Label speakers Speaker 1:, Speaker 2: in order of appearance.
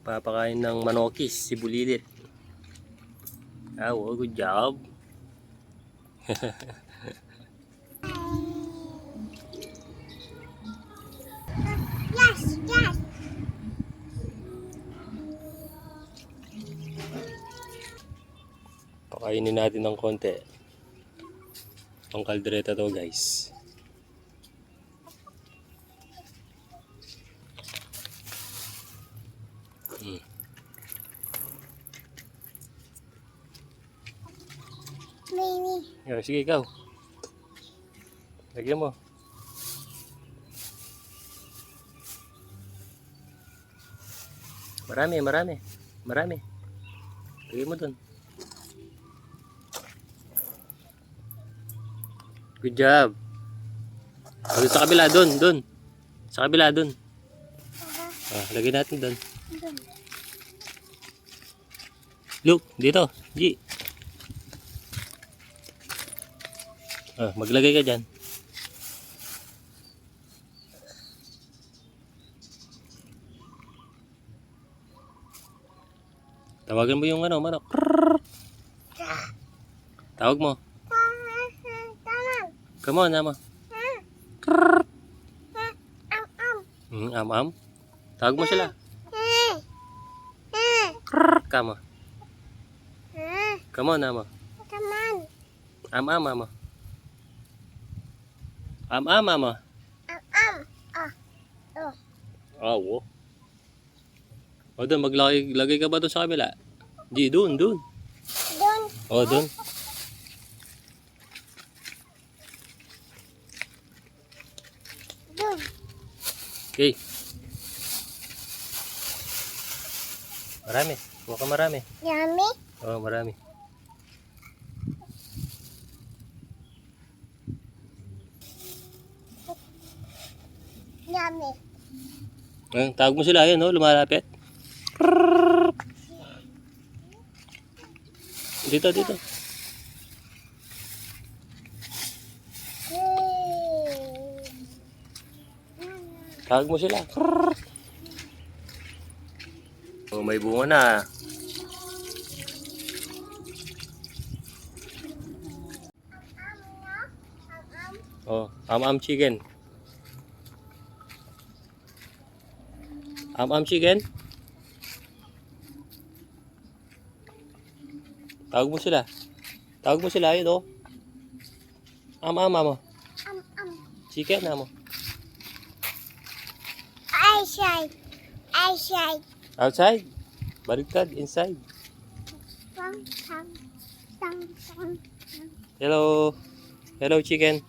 Speaker 1: Papakain ng manokis si Bulilit. Oh, good job.
Speaker 2: Yes, yes.
Speaker 1: Pakainin natin ng konti. Ang kaldereta to, guys.
Speaker 2: Mimi.
Speaker 1: Sige, ikaw. Lagyan mo. Marami. Lagyan mo dun. Good job. Dun sa kabila, dun. Sa kabila, dun. Lagyan natin dun. Look, dito. G. Maglagay ka dyan. Tawagan mo yung manok. Tawag mo. Come on, ama. Am. Tawag mo sila. Come on. Come on, ama. Am, ama. Am, ama. Oh. O, doon, maglagay ka ba doon sa kabila? Di, doon.
Speaker 2: Doon.
Speaker 1: O, doon.
Speaker 2: Doon.
Speaker 1: Okay. Marami. Huwag ka marami.
Speaker 2: Yummy.
Speaker 1: Oo, marami.
Speaker 2: Yummy.
Speaker 1: Tawag mo sila, yun, lumalapit. Dito. Tawag mo sila. Oh, may bunga na. Oh, am chicken. Am chicken. Tawag mo sila, yun, oh. Am. Chicken, mo. Outside. Baliktad, inside. Hello, chicken.